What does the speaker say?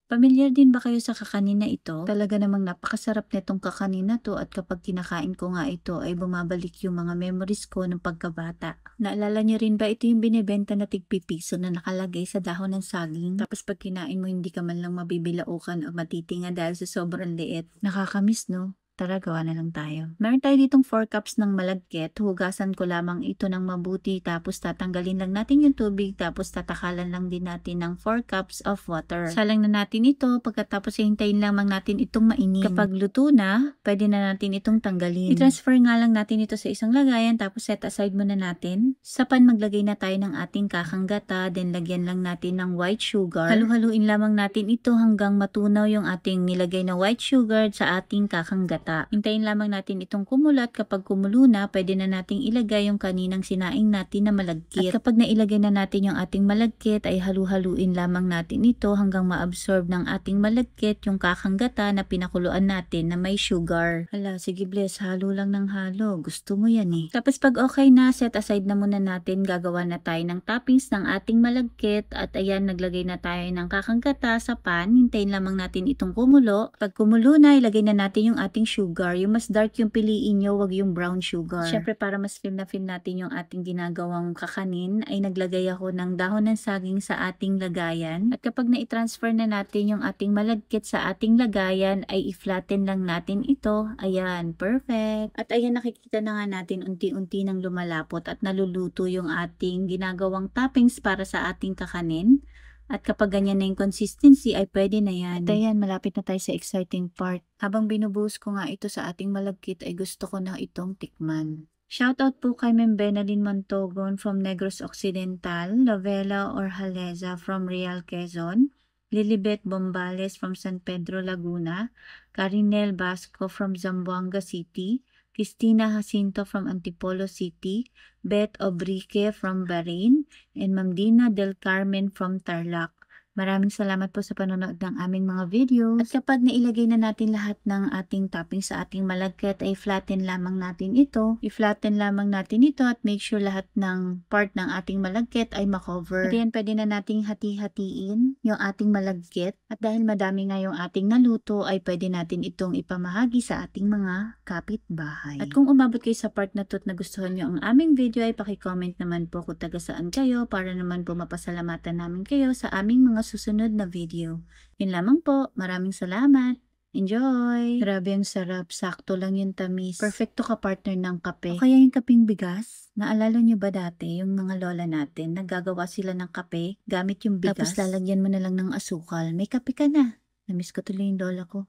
Pamilyar din ba kayo sa kakanin na ito? Talaga namang napakasarap nitong kakanin na to at kapag kinakain ko nga ito ay bumabalik yung mga memories ko ng pagkabata. Naalala niyo rin ba ito yung binibenta na tigpipiso na nakalagay sa dahon ng saging? Tapos pag kinain mo hindi ka man lang mabibilaukan o matitinga dahil sa sobrang liit. Nakakamiss no? Tara, gawa na lang tayo. Meron tayo ditong 4 cups ng malagkit. Hugasan ko lamang ito ng mabuti tapos tatanggalin lang natin yung tubig tapos tatakalan lang din natin ng 4 cups of water. Salang na natin ito pagkatapos hintayin lamang natin itong mainin. Kapag luto na, pwede na natin itong tanggalin. I-transfer nga lang natin ito sa isang lagayan tapos set aside muna natin. Sa pan maglagay na tayo ng ating kakang gata, then lagyan lang natin ng white sugar. Halu-haluin lamang natin ito hanggang matunaw yung ating nilagay na white sugar sa ating kakang gata. Hintayin lamang natin itong kumulat. Kapag kumulo na, pwede na nating ilagay yung kaninang sinaing natin na malagkit. At kapag nailagay na natin yung ating malagkit, ay halu-haluin lamang natin ito hanggang ma-absorb ng ating malagkit yung kakang gata na pinakuluan natin na may sugar. Hala, sige bless, halo lang ng halo. Gusto mo yan eh. Tapos pag okay na, set aside na muna natin. Gagawa na tayo ng toppings ng ating malagkit. At ayan, naglagay na tayo ng kakang gata sa pan. Hintayin lamang natin itong kumulo. Pag kumulo na, ilagay na natin yung ating sugar. Yung mas dark yung piliin nyo, wag yung brown sugar. Syempre para mas feel natin yung ating ginagawang kakanin, ay naglagay ako ng dahon ng saging sa ating lagayan. At kapag na-transfer na natin yung ating malagkit sa ating lagayan, ay i-flatten lang natin ito. Ayan, perfect. At ayan, nakikita na nga natin unti-unti nang lumalapot at naluluto yung ating ginagawang toppings para sa ating kakanin. At kapag ganyan na yung consistency ay pwede na yan. At ayan, malapit na tayo sa exciting part. Habang binubuhos ko nga ito sa ating malagkit ay gusto ko na itong tikman. Shoutout po kay Ma'am Benalyn Montogon from Negros Occidental, Lovella Orhaleza from Real Quezon, Lilibet Bombales from San Pedro Laguna, Carinel Basco from Zamboanga City, Cristina Jacinto from Antipolo City, Beth Obrique from Bahrain, and Ma'am Dina Del Carmen from Tarlac. Maraming salamat po sa panonood ng aming mga videos. At kapag nailagay na natin lahat ng ating topping sa ating malagkit, ay flatten lamang natin ito. I-flatten lamang natin ito at make sure lahat ng part ng ating malagkit ay makover. At yan, pwede na nating hati-hatiin yung ating malagkit. At dahil madami nga yung ating naluto, ay pwede natin itong ipamahagi sa ating mga kapitbahay. At kung umabot kayo sa part na to at nagustuhan nyo ang aming video, ay paki-comment naman po kung taga saan kayo para naman po mapasalamatan namin kayo sa aming mga susunod na video. Yun lamang po. Maraming salamat. Enjoy! Grabe ang sarap. Sakto lang yung tamis. Perfecto ka partner ng kape. O kaya yung kapeng bigas. Naalala nyo ba dati yung mga lola natin, naggagawa sila ng kape gamit yung bigas? Tapos lalagyan mo na lang ng asukal. May kape ka na. Namiss ko tuloy yung lola ko.